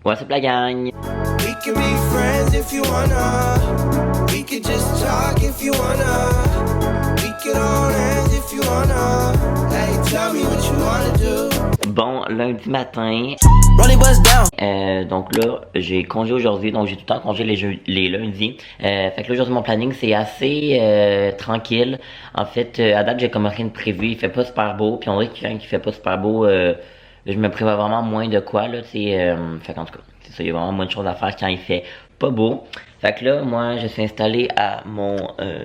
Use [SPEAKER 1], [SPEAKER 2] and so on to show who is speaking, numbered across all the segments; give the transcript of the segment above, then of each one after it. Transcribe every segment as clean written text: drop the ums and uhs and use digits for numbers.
[SPEAKER 1] What's up la gang?
[SPEAKER 2] We can be friends if you wanna. We could just talk if you wanna. We could hold hands if you wanna. Hey, tell me what you wanna do.
[SPEAKER 1] Bon, lundi matin. Donc là, j'ai congé aujourd'hui, donc j'ai tout le temps congé les lundis. Fait que là, aujourd'hui, mon planning, c'est assez tranquille. En fait, à date, j'ai comme rien de prévu. Il fait pas super beau, puis on dirait que quand il fait pas super beau, je me prévois vraiment moins de quoi, là, tu sais. Fait qu'en tout cas, c'est ça, il y a vraiment moins de choses à faire quand il fait pas beau. Fait que là, moi, je suis installé à mon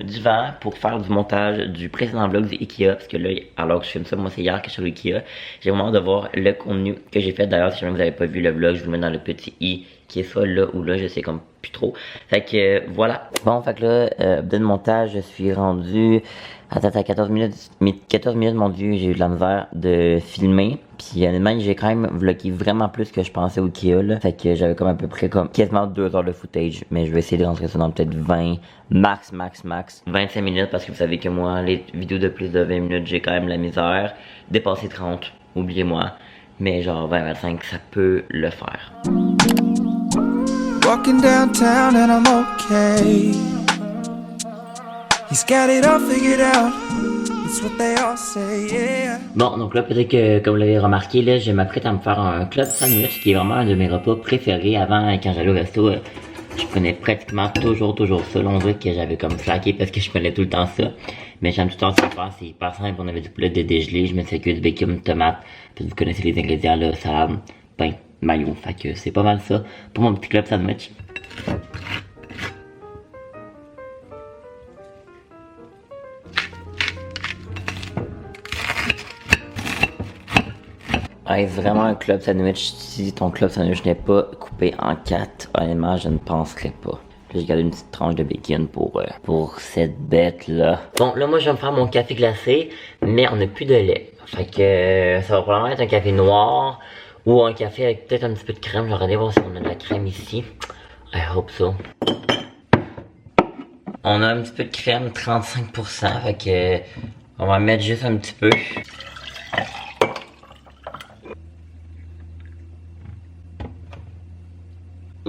[SPEAKER 1] divan pour faire du montage du précédent vlog du Ikea. Parce que là, alors que je filme ça, moi, c'est hier que je suis au Ikea. J'ai vraiment hâte de voir le contenu que j'ai fait. D'ailleurs, si jamais vous n'avez pas vu le vlog, je vous le mets dans le petit i qui est soit là ou là, je sais comme plus trop. Fait que voilà. Bon, fait que là, de montage, je suis rendu à 14 minutes. 14 minutes, mon dieu, j'ai eu de la misère de filmer. Puis honnêtement, j'ai quand même vlogué vraiment plus que je pensais au Ikea là. Fait que j'avais comme à peu près comme quasiment 2 heures de footage. Mais je vais essayer de rentrer ça dans peut-être 20, max 25 minutes. Parce que vous savez que moi, les vidéos de plus de 20 minutes, j'ai quand même la misère. Dépasser 30, oubliez-moi. Mais genre 20-25, ça peut le faire.
[SPEAKER 2] Walking downtown and I'm okay. He's got it all figured out. It's what they all say, yeah.
[SPEAKER 1] Bon, donc là, peut-être que, comme vous l'avez remarqué, là, je m'apprête à me faire un club sandwich, qui est vraiment un de mes repas préférés. Avant, quand j'allais au resto, je prenais pratiquement toujours ça. Là, on dirait que j'avais comme flaqué parce que je prenais tout le temps ça. Mais j'aime tout le temps ça faire, c'est hyper simple. On avait du poulet de dégelé, je mettais que du bacon, tomate. Puis vous connaissez les ingrédients, là, salade, pain, mayo. Fait que c'est pas mal ça pour mon petit club sandwich. Est-ce vraiment un club sandwich si ton club sandwich n'est pas coupé en 4? Honnêtement, je ne penserais pas. J'ai gardé une petite tranche de bacon pour cette bête là. Bon, là moi je vais me faire mon café glacé, mais on n'a plus de lait. Fait que ça va probablement être un café noir ou un café avec peut-être un petit peu de crème. Je vais regarder voir si on a de la crème ici. I hope so. On a un petit peu de crème, 35%. Fait que on va mettre juste un petit peu.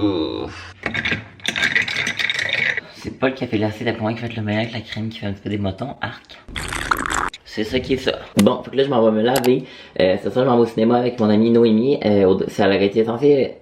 [SPEAKER 1] Ouf. C'est pas le café glacé d'après moi qui va être le meilleur avec la crème qui fait un petit peu des motons. Arc. C'est ça qui est ça. Bon, fait que là je m'en vais me laver. C'est ça, je m'en vais au cinéma avec mon amie Noémie. Ça aurait été censé,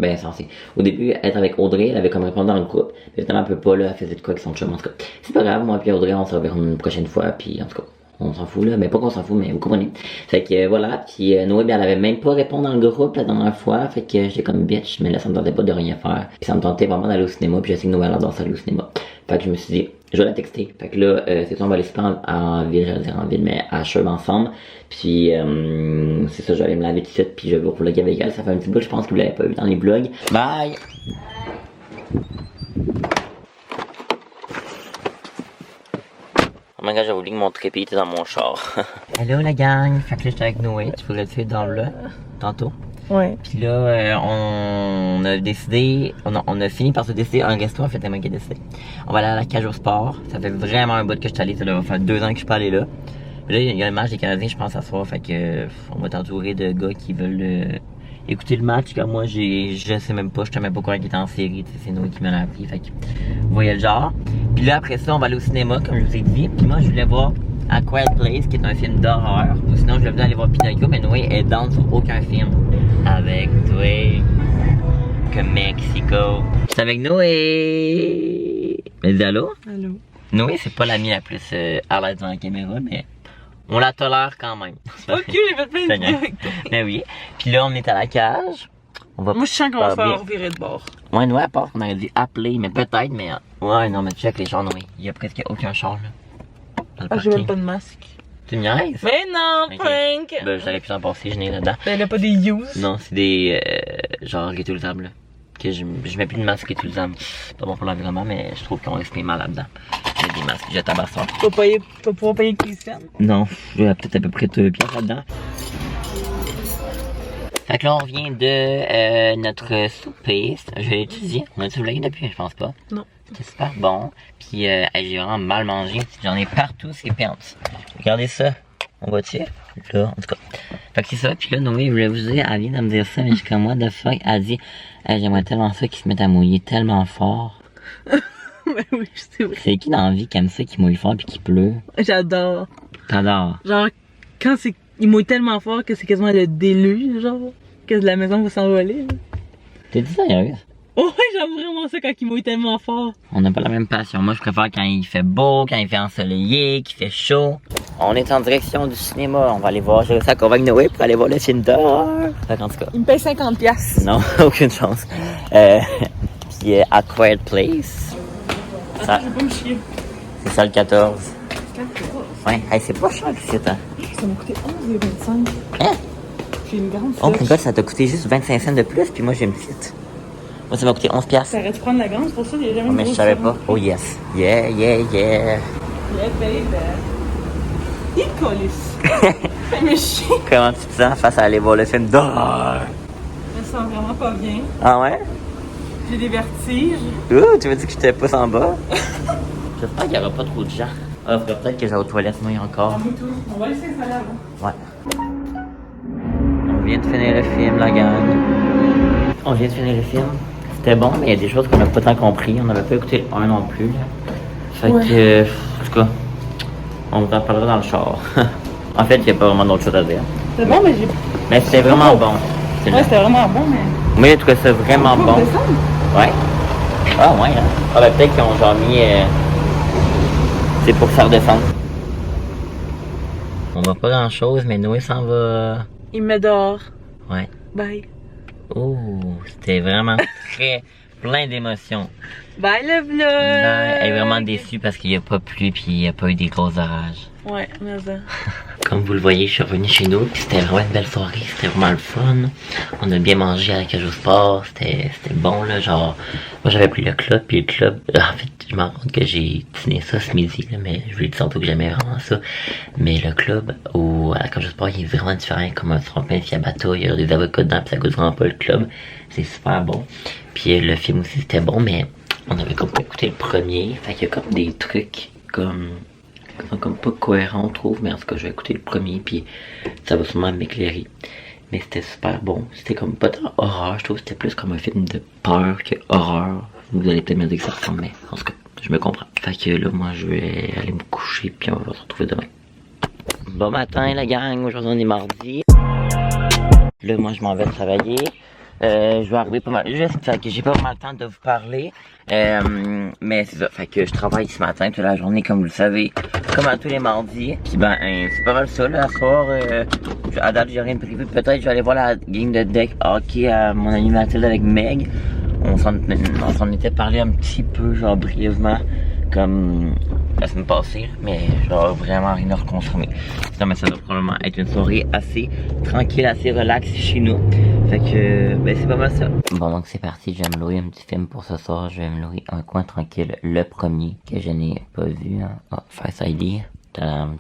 [SPEAKER 1] au début être avec Audrey. Elle avait comme répondu dans le couple. Mais finalement elle peut pas là, elle faisait de quoi avec son chum en tout cas. C'est pas grave, moi puis Audrey on se reverra une prochaine fois. Puis en tout cas, on s'en fout là, mais pas qu'on s'en fout, mais vous comprenez. Fait que voilà, puis Noé, elle avait même pas répondu dans le groupe la dernière fois, fait que j'étais comme bitch, mais là ça me tentait pas de rien faire. Puis ça me tentait vraiment d'aller au cinéma, puis je sais que Noé adore ça aller au cinéma. Fait que je me suis dit, je vais la texter. Fait que là, c'est ça, on va aller se faire en ville, j'allais dire en ville, mais à Sherb ensemble. Puis c'est ça, je vais aller me laver tout de suite, puis je vais vous vlogger avec elle. Ça fait un petit bout, je pense que vous l'avez pas vu dans les vlogs. Bye! Oh my god, j'ai oublié que mon trépied était dans mon char. Hello la gang! Fait que là j'étais avec Noé, tu pourrais le suivre dans le tantôt.
[SPEAKER 3] Ouais.
[SPEAKER 1] Puis là, on a décidé, on a fini par se décider un resto, en fait, c'est moi qui ai décidé. On va aller à la Cage au Sport. Ça fait vraiment un bout que je suis allé, ça va faire 2 ans que je suis pas allé là. Puis là, il y a le match des Canadiens, je pense, à soir, fait que on va t'entourer de gars qui veulent écouter le match. Comme moi, je sais même pas, je sais même pas quoi qui était en série, c'est Noé qui me l'a appris, fait que vous voyez le genre. Puis là, après ça, on va aller au cinéma, comme je vous ai dit. Puis moi, je voulais voir A Quiet Place, qui est un film d'horreur. Ou sinon, je voulais aller voir Pinocchio, mais Noé est down sur aucun film. Avec Noé, comme Mexico. C'est avec Noé. Mais dis allô?
[SPEAKER 3] Allô.
[SPEAKER 1] Noé, c'est pas l'amie la plus à l'aise dans la caméra, mais on la tolère quand même.
[SPEAKER 3] Ok, j'ai fait plein de trucs.
[SPEAKER 1] Mais oui. Puis là, on est à la cage. On va
[SPEAKER 3] Moi, je sens qu'on va faire revirer de bord.
[SPEAKER 1] Ouais, Noé, à part qu'on aurait dû appeler, mais peut-être, mais. Ouais, non, mais check les chars, Noé. Il y a presque aucun char, là.
[SPEAKER 3] Ah, j'ai même pas de masque.
[SPEAKER 1] Tu me niaises?
[SPEAKER 3] Mais non,
[SPEAKER 1] Ok.
[SPEAKER 3] prank!
[SPEAKER 1] Ben, j'aurais pu en passer, je n'ai là-dedans.
[SPEAKER 3] Ben, elle a pas des use.
[SPEAKER 1] Non, c'est des genre réutilisables là. Que je mets plus de masques réutilisables. Pas bon pour l'environnement, mais je trouve qu'on respire mal là-dedans. J'ai des masques jetables à sort.
[SPEAKER 3] Tu vas pouvoir payer Christiane.
[SPEAKER 1] Non, j'ai peut-être à peu près 2 pièces là-dedans. Fait que là, on revient de notre souper. Je l'ai étudié. On a-tu vlogué depuis? Je pense pas.
[SPEAKER 3] Non.
[SPEAKER 1] C'était super bon. Puis j'ai vraiment mal mangé. J'en ai partout ces pants. Regardez ça. On va-tu? Là, en tout cas. Fait que c'est ça, puis là, Noé, je voulais vous dire, elle vient de me dire ça, mais je suis comme, what the fuck? Elle dit, j'aimerais tellement ça qu'ils se mettent à mouiller tellement fort.
[SPEAKER 3] Ben oui, c'est vrai.
[SPEAKER 1] C'est qui dans la vie qui aime ça, qui mouille fort puis qui pleut?
[SPEAKER 3] J'adore.
[SPEAKER 1] T'adores?
[SPEAKER 3] Genre, quand il mouille tellement fort que c'est quasiment le déluge, genre, que la maison va s'envoler.
[SPEAKER 1] T'es dit sérieuse?
[SPEAKER 3] Oh ouais, j'aime vraiment ça quand il mouille tellement fort.
[SPEAKER 1] On n'a pas la même passion. Moi, je préfère quand il fait beau, quand il fait ensoleillé, qu'il fait chaud. On est en direction du cinéma. On va aller voir. J'ai réussi à convaincre Noé pour aller voir le film d'horreur. Fait qu'en tout cas.
[SPEAKER 3] Il me paye 50$.
[SPEAKER 1] Non, aucune chance. Puis A Quiet Place. Ça,
[SPEAKER 3] Je vais pas me chier.
[SPEAKER 1] c'est ça le 14.
[SPEAKER 3] 14.
[SPEAKER 1] Ouais, hey, c'est pas cher ici, hein.
[SPEAKER 3] Ça m'a coûté 11,25.
[SPEAKER 1] Hein?
[SPEAKER 3] J'ai une grande
[SPEAKER 1] Oh my
[SPEAKER 3] flèche.
[SPEAKER 1] god, ça t'a coûté juste 25 cents de plus, puis moi j'ai une petite. Moi, ça m'a coûté 11 piastres.
[SPEAKER 3] T'aurais dû prendre la grande, c'est pour ça qu'il y a jamais
[SPEAKER 1] Oh, mais je savais pas. Oh yes. Yeah, yeah, yeah.
[SPEAKER 3] Yeah, baby. Il colisse. Ça me chie.
[SPEAKER 1] Comment tu te sens face à aller voir le film d'horreur?
[SPEAKER 3] Je me sens vraiment pas bien.
[SPEAKER 1] Ah ouais?
[SPEAKER 3] J'ai des vertiges.
[SPEAKER 1] Ouh, tu m'as dit que je te pousse en bas? J'espère qu'il y aura pas trop de gens. Ah, faudrait peut-être que j'aille aux toilettes, moi, encore.
[SPEAKER 3] Moi tout. On va laisser ça là.
[SPEAKER 1] Ouais. On vient de finir le film, la gang. On vient de finir le film. C'était bon, mais il y a des choses qu'on n'a pas tant compris. On n'avait pas écouté le 1 non plus. Là. Fait que, en tout cas, on vous en parlera dans le char. En fait, il n'y a pas vraiment d'autre chose à dire.
[SPEAKER 3] C'est bon, mais j'ai.
[SPEAKER 1] Mais c'était vraiment bon.
[SPEAKER 3] Ouais, c'était vraiment bon, mais.
[SPEAKER 1] Moi, j'ai trouvé ça vraiment bon. Ouais. Ah, ouais, hein. Ah, ben peut-être qu'ils ont genre mis. C'est pour faire descendre. On voit pas grand chose, mais Noé s'en va.
[SPEAKER 3] Il me dort.
[SPEAKER 1] Ouais.
[SPEAKER 3] Bye.
[SPEAKER 1] Oh, c'était vraiment très plein d'émotions.
[SPEAKER 3] Bye le vlog.
[SPEAKER 1] Elle est vraiment déçue parce qu'il n'y a pas plu puis il n'y a pas eu des gros orages.
[SPEAKER 3] Ouais, mais ça.
[SPEAKER 1] Comme vous le voyez, je suis revenu chez nous puis c'était vraiment une belle soirée, c'était vraiment le fun. On a bien mangé à la cage au sport, c'était bon là, genre moi j'avais pris le club puis le club, en fait je me rends compte que j'ai dîné ça ce midi là, mais je voulais dire tantôt que j'aimais vraiment ça. Mais le club à la cage au sport il est vraiment différent, comme un tremplin de bateau, il y a des avocats dedans puis ça goûte vraiment pas le club, c'est super bon. Puis le film aussi c'était bon, mais on avait comme pas écouté le premier, fait qu'il y a comme des trucs comme pas cohérent, on trouve, mais en tout cas, je vais écouter le premier, puis ça va sûrement m'éclairer. Mais c'était super bon. C'était comme pas tant horreur, je trouve, c'était plus comme un film de peur que horreur. Vous allez peut-être me dire que ça ressemble, mais en tout cas, je me comprends. Fait que là, moi, je vais aller me coucher, puis on va se retrouver demain. Bon matin, la gang, aujourd'hui on est mardi. Là, moi, je m'en vais travailler. Je vais arriver pas mal juste, fait que j'ai pas vraiment le temps de vous parler. Mais c'est ça, fait que je travaille ce matin toute la journée comme vous le savez, comme à tous les mardis. Puis ben, c'est pas mal ça là, à soir, à date j'ai rien de prévu. Peut-être je vais aller voir la game de deck hockey à mon ami Mathilde avec Meg. On s'en était parlé un petit peu, genre brièvement, comme la semaine passée, mais genre vraiment rien à reconfirmer. Non mais ça va probablement être une soirée assez tranquille, assez relax chez nous. Fait que ben c'est pas mal ça. Bon donc c'est parti, je vais me louer un petit film pour ce soir. Je vais me louer Un coin tranquille, le premier que je n'ai pas vu. Hein. Oh, Face ID.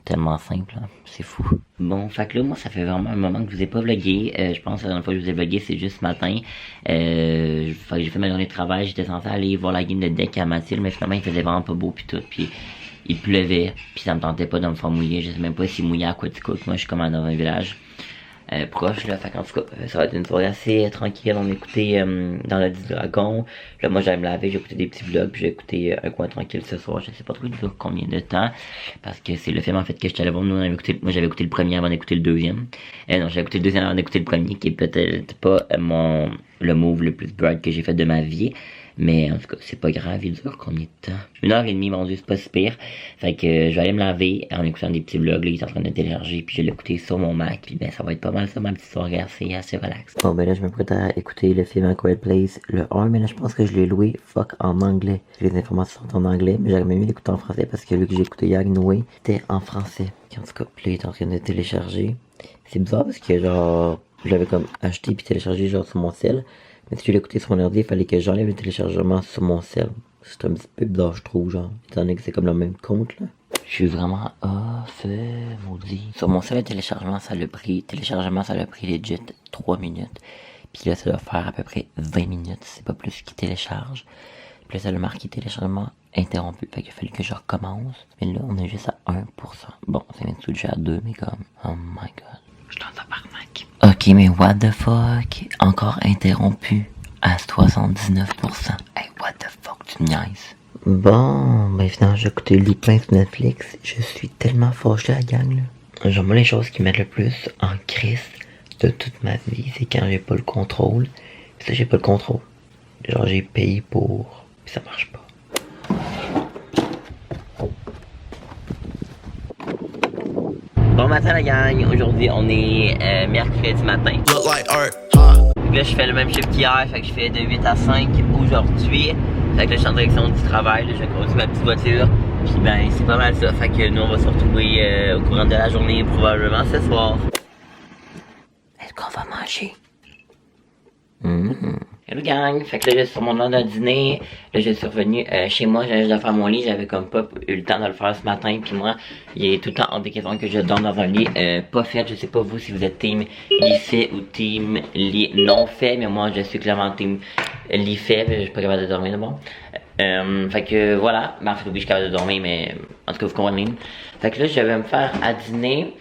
[SPEAKER 1] Tellement simple, hein. C'est fou. Bon, fait que là, moi, ça fait vraiment un moment que je vous ai pas vlogué. Je pense que la dernière fois que je vous ai vlogué, c'est juste ce matin. Fait que j'ai fait ma journée de travail. J'étais censé aller voir la game de deck à Mathilde, mais finalement, il faisait vraiment pas beau pis tout. Puis il pleuvait, puis ça me tentait pas de me faire mouiller. Je sais même pas s'il mouillait à Quaticook. Moi, je suis comme dans un village proche, là. Fait qu'en tout cas, ça va être une soirée assez tranquille. On écoutait dans le 10 Dragons. Là, moi, j'allais me laver, j'ai écouté des petits vlogs, puis j'ai écouté Un coin tranquille ce soir. Je sais pas trop combien de temps, parce que c'est le film, en fait, que j'étais allé voir. Moi, j'avais écouté le premier avant d'écouter le deuxième. Non, j'avais écouté le deuxième avant d'écouter le premier, qui est peut-être pas le move le plus bright que j'ai fait de ma vie. Mais en tout cas, c'est pas grave, il dure combien de temps? 1h30, mon dieu, c'est pas si pire. Fait que je vais aller me laver en écoutant des petits vlogs, là, il est en train de télécharger, puis je vais l'écouter sur mon Mac, puis ben ça va être pas mal ça, ma petite soirée assez relax. Bon ben là, je me prête à écouter le film A Quiet Place, le 1, mais là je pense que je l'ai loué, en anglais. Les informations sont en anglais, mais j'aurais même mieux l'écouter en français, parce que lui que j'ai écouté hier, Noé, c'était en français. Puis en tout cas, puis là, il est en train de télécharger. C'est bizarre, parce que genre, je l'avais comme acheté puis téléchargé genre sur mon cell. Mais si je l'écoutais sur mon ordi, il fallait que j'enlève le téléchargement sur mon cell. C'est un petit peu bizarre, je trouve, genre. Étant donné que c'est comme le même compte, là. Je suis vraiment maudit. Sur mon cell, le téléchargement, ça l'a pris legit 3 minutes. Puis là, ça doit faire à peu près 20 minutes. C'est pas plus qu'il télécharge. Puis là, ça a marqué téléchargement interrompu. Fait qu'il a fallu que je recommence. Mais là, on est juste à 1%. Bon, ça vient de switcher à 2, mais comme... Oh my god. Je suis en tabarnak. Ok, mais what the fuck? Encore interrompu à 79%. Hey, what the fuck, tu me niaises? Bon, ben finalement, j'ai écouté Lupin sur Netflix. Je suis tellement fâché à la gang, là. Genre, moi, les choses qui mettent le plus en crise de toute ma vie, c'est quand j'ai pas le contrôle. Puis ça, j'ai pas le contrôle. Genre, j'ai payé pour... Puis ça marche pas. Bon matin la gang, aujourd'hui on est mercredi matin. Là je fais le même chiffre qu'hier, fait que je fais de 8 à 5 aujourd'hui. Fait que là je suis en direction du travail, là, je conduis ma petite voiture. Puis ben c'est pas mal ça, fait que nous on va se retrouver au courant de la journée probablement ce soir. Est-ce qu'on va manger? Hello gang, fait que là je suis sur mon heure de dîner. Là je suis revenu chez moi, j'avais juste à faire mon lit, j'avais comme pas eu le temps de le faire ce matin. Puis moi, il est tout le temps hors des questions que je dorme dans un lit pas fait. Je sais pas vous si vous êtes team lit fait ou team lit non fait, mais moi je suis clairement team lit fait, je suis pas capable de dormir de bon. Fait que voilà, ben, en fait oui je suis capable de dormir, mais en tout cas vous comprenez. Fait que là je vais me faire à dîner.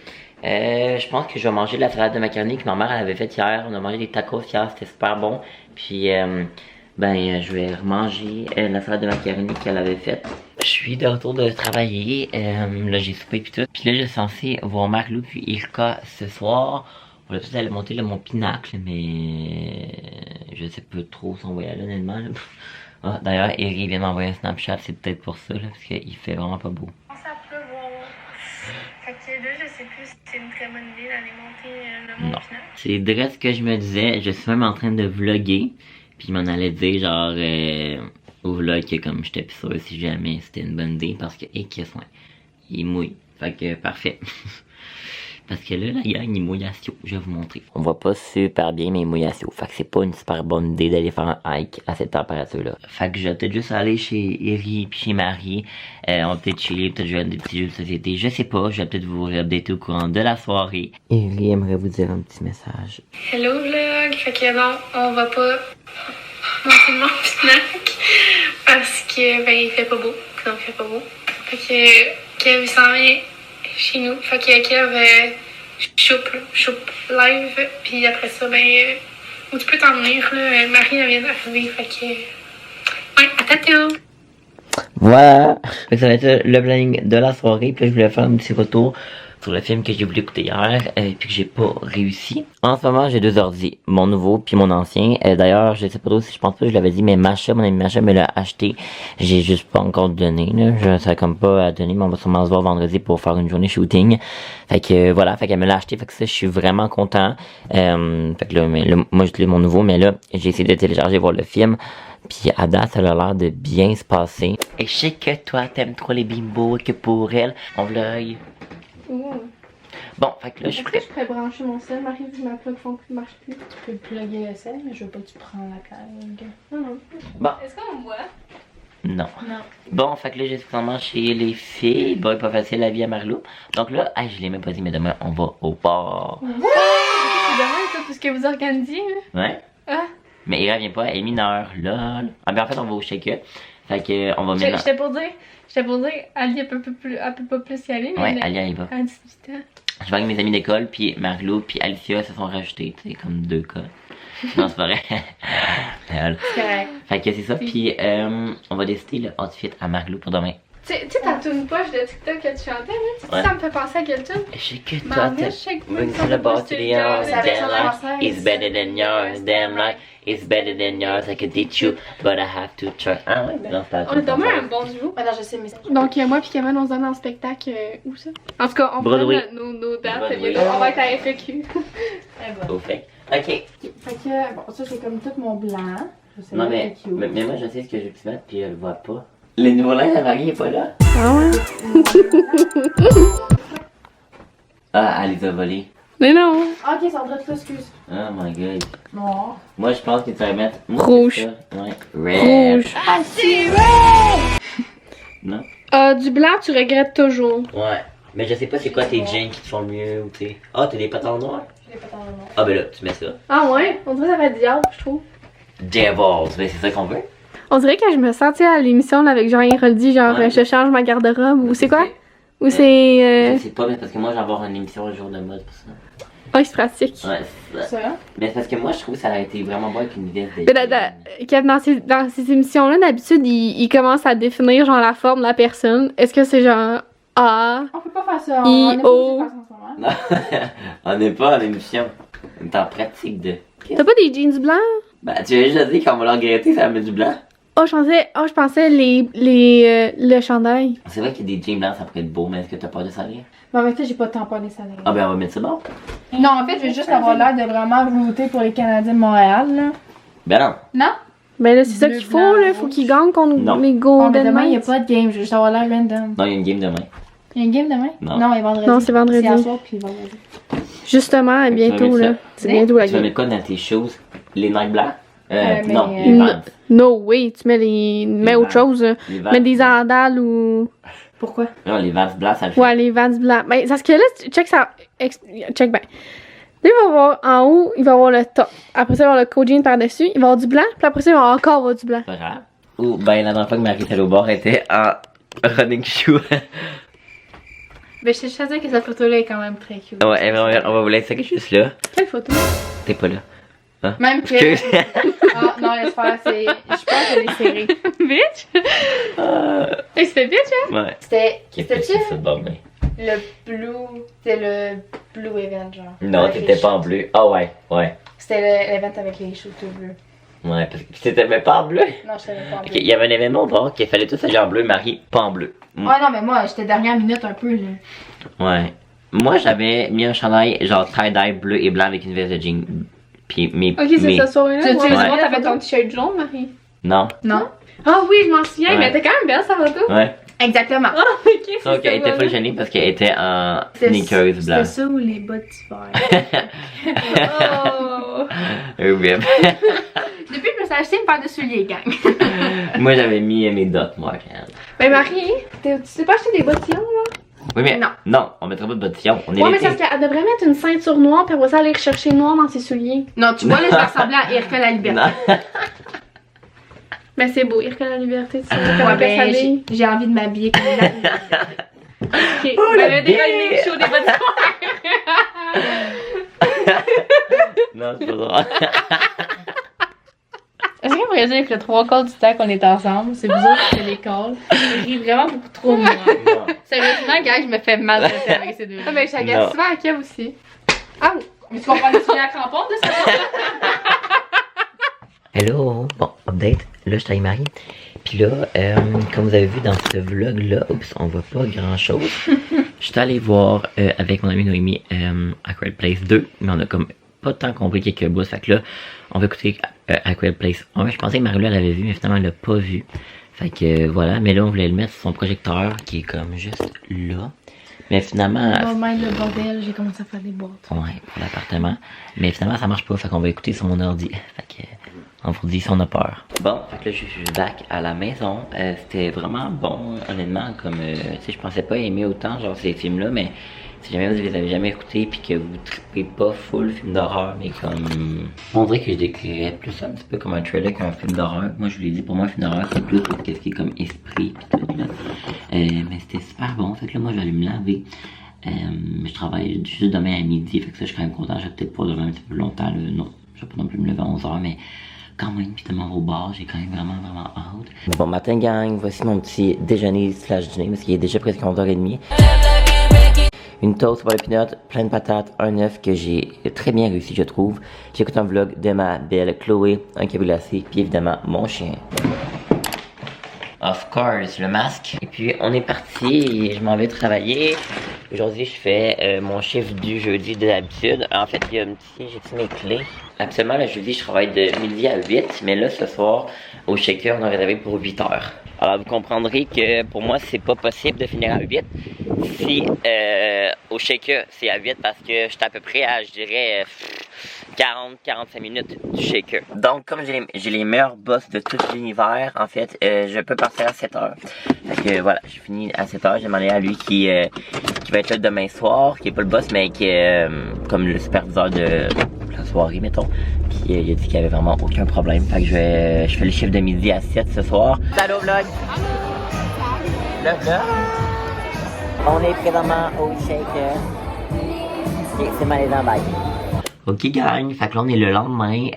[SPEAKER 1] Je pense que je vais manger de la salade de macaroni que ma mère elle avait faite hier. On a mangé des tacos hier, c'était super bon. Puis je vais remanger la salade de macaroni qu'elle avait faite. Je suis de retour de travailler. Là j'ai soupé puis tout. Puis là je suis censé voir Marlou puis Ilka ce soir. On va peut-être aller monter là, mon pinacle, mais je sais pas trop si on va y aller honnêtement. Ah, d'ailleurs Eri vient m'envoyer un Snapchat, c'est peut-être pour ça là, parce qu'il fait vraiment pas beau.
[SPEAKER 4] Fait que là, je sais plus si c'est une très bonne idée d'aller monter le mont Pinacle.
[SPEAKER 1] C'est direct ce que je me disais. Je suis même en train de vlogger. Puis il m'en allait dire genre au vlog que comme j'étais plus sûr si jamais c'était une bonne idée. Parce que, il mouille. Fait que parfait. Parce que là, la gang, il mouille à Sio. Je vais vous montrer. On voit pas super bien, mais il mouille à Sio. Fait que c'est pas une super bonne idée d'aller faire un hike à cette température-là. Fait que je vais peut-être juste aller chez Eri puis chez Marie. On va peut-être chiller, peut-être jouer à des petits jeux de société. Je sais pas, je vais peut-être vous updater au courant de la soirée. Eri aimerait vous dire un petit message.
[SPEAKER 4] Hello vlog! Fait que non, on va pas monter le mont Pinacle parce que il fait pas beau. Non, il fait pas beau. Fait que Kev s'en vient chez nous. Fait que Kev choupe live. Puis après ça, où tu peux t'en venir là. Marie elle vient d'arriver. Fait que ouais, à tantôt!
[SPEAKER 1] Voilà, fait que ça va être le planning de la soirée. Puis là, je voulais faire un petit retour sur le film que j'ai voulu écouter hier puis que j'ai pas réussi. En ce moment j'ai deux ordi, mon nouveau puis mon ancien. D'ailleurs je sais pas trop si je pense pas que je l'avais dit, mais Macha, mon ami Macha me l'a acheté. J'ai juste pas encore donné là. Je savais comme pas à donner, mais on va sûrement se voir vendredi pour faire une journée shooting. Fait que voilà, fait qu'elle me l'a acheté, fait que ça je suis vraiment content. Fait que là, moi j'ai mon nouveau, mais là j'ai essayé de télécharger voir le film. Puis à date, ça a l'air de bien se passer. Et je sais que toi t'aimes trop les bimbos, que pour elle on vlog. Bon, fait que là, je suis prêt.
[SPEAKER 4] Je pourrais brancher mon sel, Marie, vu que ma plug ne marche plus. Tu peux plugger le sel, mais je veux pas que tu prends la plug. Non.
[SPEAKER 1] Bon.
[SPEAKER 4] Est-ce qu'on me voit?
[SPEAKER 1] Non. Bon, fait que là, j'ai vraiment chez les filles. Bon, pas facile la vie à Marlou. Donc là, je l'ai même pas dit, mais demain, on va au bar.
[SPEAKER 4] Ouais! C'est demain, ça, tout ce que vous organisez, là.
[SPEAKER 1] Ouais.
[SPEAKER 4] Ah.
[SPEAKER 1] Mais il revient pas, elle est mineure, lol. Ah, ben en fait, on va au shake-up. Fait que, on va maintenant.
[SPEAKER 4] J'étais pour dire, Ali, elle peut pas plus y aller, mais.
[SPEAKER 1] Ouais, Ali, elle y va.
[SPEAKER 4] À 18 ans.
[SPEAKER 1] Je vais avec mes amis d'école, puis Marlou, puis Alicia se sont rajoutés, tu sais, comme deux cas. Non, c'est pas vrai.
[SPEAKER 4] C'est correct.
[SPEAKER 1] Fait que c'est ça, puis on va décider le outfit à Marlou pour demain.
[SPEAKER 4] Tu sais, ta tune poche de TikTok que tu chantais, là, tu sais, ça me fait penser à quelle tune?
[SPEAKER 1] Je sais que toi,
[SPEAKER 4] Bring
[SPEAKER 1] to the bar to the yours, damn life is better than yours, damn life is better than yours, I could teach you, but I have to try. Ah ouais, non, c'est pas
[SPEAKER 4] on est tombé un bon duo.
[SPEAKER 5] Ah non, je sais, mais
[SPEAKER 4] donc, moi puis Kevin, on se donne en spectacle où ça? En tout cas, on prend nos dates, on va être à FAQ.
[SPEAKER 1] Au fait. Ok.
[SPEAKER 5] Fait que, bon, ça c'est comme tout mon blanc. Je sais
[SPEAKER 1] non, mais moi, je sais ce que je vais te mettre, puis elle le voit pas. Le nouveau linge, la Marie est pas là.
[SPEAKER 4] Ah ouais?
[SPEAKER 1] Ah, elle les a volés.
[SPEAKER 4] Mais non!
[SPEAKER 5] Ah, ok, Sandra, tu t'excuses.
[SPEAKER 1] Oh my god.
[SPEAKER 5] Non.
[SPEAKER 1] Moi, je pense que tu vas mettre.
[SPEAKER 4] Rouge.
[SPEAKER 1] Ouais. Red.
[SPEAKER 4] Rouge. Ah, c'est red!
[SPEAKER 1] Non?
[SPEAKER 4] Du blanc, tu regrettes toujours.
[SPEAKER 1] Ouais. Mais je sais pas c'est quoi tes jeans qui te font mieux ou t'es. Ah, t'as des pantalons noirs?
[SPEAKER 5] J'ai des pantalons noirs.
[SPEAKER 1] Ah, ben là, tu mets ça.
[SPEAKER 4] Ah ouais? On dirait que ça va être diable, je trouve.
[SPEAKER 1] Devils, ben c'est ça qu'on veut.
[SPEAKER 6] On dirait que je me sentais à l'émission là, avec Jean Héroldi, genre
[SPEAKER 1] Ouais.
[SPEAKER 6] je change ma garde-robe ou c'est quoi? Ou
[SPEAKER 1] Je
[SPEAKER 6] c'est.
[SPEAKER 1] sais pas, mais parce que moi, j'ai avoir une émission un jour de mode pour ça.
[SPEAKER 6] Oh, il se pratique.
[SPEAKER 1] Ouais, c'est ça.
[SPEAKER 5] Ça?
[SPEAKER 1] Mais c'est parce que moi, je trouve que ça a été vraiment bon avec une veste de
[SPEAKER 6] Mais Kev, dans ces émissions-là, d'habitude, il commence à définir genre la forme de la personne. Est-ce que c'est genre A?
[SPEAKER 5] On peut pas faire ça.
[SPEAKER 6] I,
[SPEAKER 5] On est pas
[SPEAKER 6] O.
[SPEAKER 5] obligé de faire ça en ce moment.
[SPEAKER 1] Non, on n'est pas en émission. On est en pratique de.
[SPEAKER 6] T'as pas des jeans blancs?
[SPEAKER 1] Ben, tu as juste dit qu'on va le regretter, ça va mettre du blanc.
[SPEAKER 6] Oh, je pensais le chandail.
[SPEAKER 1] C'est vrai qu'il y a des jeans blancs, ça pourrait être beau, mais est-ce que t'as peur de salir?
[SPEAKER 5] Bon, mais tu sais, j'ai pas de temps pour les salariés.
[SPEAKER 1] Ah, ben, on va mettre ça bon.
[SPEAKER 5] Non, en fait, je vais juste avoir l'air de vraiment voter pour les Canadiens de Montréal, là.
[SPEAKER 1] Ben, non.
[SPEAKER 5] Non?
[SPEAKER 6] Ben là, c'est ça
[SPEAKER 5] Bleu,
[SPEAKER 6] qu'il faut,
[SPEAKER 5] blanc,
[SPEAKER 6] là. Faut
[SPEAKER 5] rouge.
[SPEAKER 6] qu'il gagne contre
[SPEAKER 1] Non.
[SPEAKER 6] les
[SPEAKER 5] Bon, mais
[SPEAKER 6] Golden
[SPEAKER 5] demain, il n'y a
[SPEAKER 6] Knights.
[SPEAKER 5] pas de game. Je vais juste avoir l'air random.
[SPEAKER 1] Non, il y a une game demain.
[SPEAKER 5] Il y a une game demain?
[SPEAKER 1] Non.
[SPEAKER 5] il est vendredi.
[SPEAKER 6] Non, c'est vendredi.
[SPEAKER 5] C'est à soir, puis vendredi.
[SPEAKER 6] Justement, bientôt,
[SPEAKER 1] mettre
[SPEAKER 6] là.
[SPEAKER 1] ça.
[SPEAKER 6] C'est bientôt la
[SPEAKER 1] Tu vas
[SPEAKER 6] game.
[SPEAKER 1] mettre quoi dans tes choses? Les Nike blancs?
[SPEAKER 5] mais,
[SPEAKER 1] Non,
[SPEAKER 5] euh,
[SPEAKER 1] les
[SPEAKER 6] Non.
[SPEAKER 1] Vans.
[SPEAKER 6] No way, tu mets autre
[SPEAKER 1] Vans.
[SPEAKER 6] chose. Là.
[SPEAKER 1] Les Vans.
[SPEAKER 6] Mets des sandales ou.
[SPEAKER 5] Pourquoi?
[SPEAKER 1] Non, les Vans blancs, ça le fait.
[SPEAKER 6] Ouais, les Vans blancs. Ben, parce que là, check ça. Check ben. Là, il va y avoir en haut, il va y avoir le top. Après ça, il va y avoir le co-jean par-dessus. Il va y avoir du blanc. Puis après ça, il va y avoir encore avoir du blanc.
[SPEAKER 1] Pas grave. Ou, ben, la dernière fois que Marie était au bord, elle était en running shoe.
[SPEAKER 5] Ben, je sais dire que cette photo-là est quand même très cute.
[SPEAKER 1] Ouais, on va vous laisser juste là.
[SPEAKER 6] Quelle photo?
[SPEAKER 1] T'es pas là. Hein?
[SPEAKER 5] Même que.
[SPEAKER 1] Excuse.
[SPEAKER 5] Ah, non, laisse faire, c'est. Je pense que je l'ai serré.
[SPEAKER 6] Bitch! Et c'était bitch, hein?
[SPEAKER 1] Ouais.
[SPEAKER 5] C'était-tu
[SPEAKER 1] ça de bon, mais.
[SPEAKER 5] le blue. C'était le Blue Event, genre.
[SPEAKER 1] Non,
[SPEAKER 5] Avec
[SPEAKER 1] t'étais
[SPEAKER 5] les
[SPEAKER 1] pas en
[SPEAKER 5] shoots.
[SPEAKER 1] bleu. Ah ouais, ouais.
[SPEAKER 5] C'était l'event avec les shoots bleus.
[SPEAKER 1] Ouais, parce que t'étais même pas en bleu.
[SPEAKER 5] Non, j'étais même pas en bleu.
[SPEAKER 1] Ok, il y avait un événement au bord qu'il fallait tous aller en bleu, Marie, pas en bleu.
[SPEAKER 5] Ouais, non, mais moi, j'étais dernière minute un peu, là.
[SPEAKER 1] Ouais. Moi, j'avais mis un chandail genre tie-dye bleu et blanc avec une veste de jean. Puis mes.
[SPEAKER 6] Ok, c'est
[SPEAKER 1] mes-
[SPEAKER 6] ça soirée-là.
[SPEAKER 5] Tu- tu-
[SPEAKER 6] Ouais.
[SPEAKER 1] Ouais.
[SPEAKER 6] Moi, t'avais ton t-shirt jaune, Marie.
[SPEAKER 1] Non.
[SPEAKER 5] Non?
[SPEAKER 6] Ah oui, je m'en souviens,
[SPEAKER 1] Ouais.
[SPEAKER 6] mais t'es quand même belle, sa photo.
[SPEAKER 1] Ouais.
[SPEAKER 5] Exactement.
[SPEAKER 6] Ah, ok, c'est
[SPEAKER 1] Donc, elle était full gênée parce qu'elle était en sneakers
[SPEAKER 5] C'était
[SPEAKER 1] blancs.
[SPEAKER 5] ça ou les bottes d'hiver.
[SPEAKER 6] Oh!
[SPEAKER 1] Oui.
[SPEAKER 5] Depuis, je me suis acheté une paire de souliers, gang.
[SPEAKER 1] Moi, j'avais mis mes dots, moi. regarde.
[SPEAKER 6] Ben, Marie, tu t'es pas acheté des bottillons, là?
[SPEAKER 1] Oui, mais
[SPEAKER 5] Non.
[SPEAKER 1] non, on mettrait pas de bottillon. On est
[SPEAKER 6] Ouais, mais
[SPEAKER 1] l'été.
[SPEAKER 6] c'est parce qu'elle devrait mettre une ceinture noire, puis après ça, aller rechercher noir dans ses souliers.
[SPEAKER 5] Non, tu vois, là, je vais ressembler à Erika la Liberté.
[SPEAKER 1] Non.
[SPEAKER 6] Ben, c'est beau, Irka la liberté, tu sais.
[SPEAKER 5] Ouais,
[SPEAKER 6] Comment
[SPEAKER 5] ben,
[SPEAKER 6] elle s'habille.
[SPEAKER 5] j'ai envie de m'habiller comme la Liberté.
[SPEAKER 6] Ok.
[SPEAKER 1] Oh,
[SPEAKER 6] Ben,
[SPEAKER 1] la
[SPEAKER 6] elle a déjà
[SPEAKER 1] belle!
[SPEAKER 6] une show des bottillons.
[SPEAKER 1] Non, c'est pas drôle.
[SPEAKER 5] Est-ce qu'on pourrait dire que le 3/4 du temps qu'on est ensemble, c'est vous autres qui faites les calls? Je ris vraiment beaucoup trop de moi.
[SPEAKER 1] Non.
[SPEAKER 5] Sérieusement, gars, je me fais mal de tête avec ces deux.
[SPEAKER 6] Ah, ben, je
[SPEAKER 1] Non.
[SPEAKER 6] t'agace souvent à Kev aussi. Ah,
[SPEAKER 5] Mais tu comprends les souliers à crampons de ça?
[SPEAKER 1] Hello, bon, update, là je suis avec Marie. Puis là, comme vous avez vu dans ce vlog-là, oups, on voit pas grand-chose. Je suis allé voir avec mon ami Noémie Aquarial Place 2, mais on a comme pas tant compris quelques bouts. Fait que là, on va écouter Aquarial Place 1. Je pensais que Marie-Lou l'avait vu, mais finalement elle l'a pas vu. Fait que voilà, mais là on voulait le mettre sur son projecteur qui est comme juste là. Mais finalement,
[SPEAKER 5] Moment le bordel, j'ai commencé à faire des boîtes.
[SPEAKER 1] ouais, pour l'appartement. Mais finalement, ça marche pas, fait qu'on va écouter sur mon ordi. Fait que, on vous dit si on a peur. Bon, fait que là, je suis back à la maison. C'était vraiment bon, honnêtement, comme, tu sais, je pensais pas aimer autant, genre, ces films-là, mais si jamais vous les avez jamais écoutés puis que vous trippez pas full film d'horreur, mais comme, on dirait que je décrirais plus ça un petit peu comme un trailer qu'un film d'horreur. Moi, je vous l'ai dit, pour moi, un film d'horreur, c'est plus tout ce qui est comme esprit pis tout, là. Mais c'était super bon, fait que là, moi, je vais aller me laver. Je travaille juste demain à midi, fait que ça, je suis quand même content. Je vais peut-être pas demain un petit peu longtemps, là. Non, je vais pas non plus me lever à 11h, mais quand même, puis demain au bar, j'ai quand même vraiment hâte. Bon matin, gang, voici mon petit déjeuner slash dîner, parce qu'il est déjà presque 11h30. Une toast pour les peanuts, plein de patates, un œuf que j'ai très bien réussi, je trouve. J'écoute un vlog de ma belle Chloé, un café glacé, puis évidemment, mon chien. Of course, le masque. Et puis, on est parti et je m'en vais travailler. Aujourd'hui, je fais mon chiffre du jeudi de d'habitude. En fait, il y a un petit, j'ai mes clés. Absolument, le jeudi, je travaille de midi à 8. Mais là, ce soir, au shaker, on a réservé pour 8 heures. Alors, vous comprendrez que pour moi, c'est pas possible de finir à 8. Si au shaker, c'est à 8 parce que j'étais à peu près à, je dirais, 40-45 minutes du shaker. Donc, comme j'ai les meilleurs boss de tout l'univers, en fait, je peux partir à 7 heures. Fait que voilà, j'ai fini à 7 heures. J'ai demandé à lui qui va être là demain soir, qui est pas le boss, mais qui est comme le superviseur de la soirée, mettons. Puis il a dit qu'il y avait vraiment aucun problème. Fait que je fais le chiffre de midi à 7 ce soir. Allô vlog! Vlog! On est présentement au shake. C'est malaisant, bye. Ok gang, fait que là on est le lendemain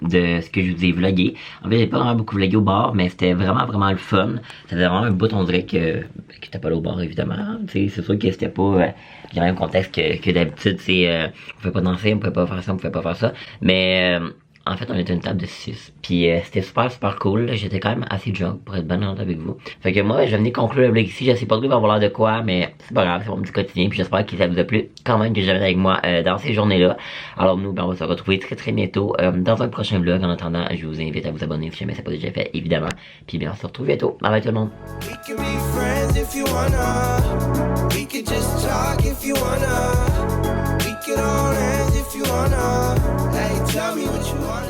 [SPEAKER 1] de ce que je vous ai vlogué. En fait j'ai pas vraiment beaucoup vlogué au bar, mais c'était vraiment le fun. Ça faisait vraiment un bout, on dirait que t'es pas allé au bar évidemment. C'est sûr que c'était pas le même contexte que d'habitude. On pouvait pas danser, on pouvait pas faire ça, on pouvait pas faire ça. Mais en fait on était une table de 6. Puis c'était super cool. J'étais quand même assez drunk pour être bonne honnête avec vous. Fait que moi je vais venir conclure le vlog ici. Je sais pas trop il va avoir l'air de quoi, mais c'est pas grave, c'est mon petit quotidien. Puis j'espère que ça vous a plu quand même que j'avais avec moi dans ces journées-là. Alors nous, on va se retrouver très bientôt dans un prochain vlog. En attendant, je vous invite à vous abonner si jamais c'est pas déjà fait, évidemment. Puis bien on se retrouve bientôt. Bye bye tout le monde.
[SPEAKER 2] We can be friends if you wanna. We could just talk if you wanna. We could hold hands if you wanna. Hey, tell me what you wanna.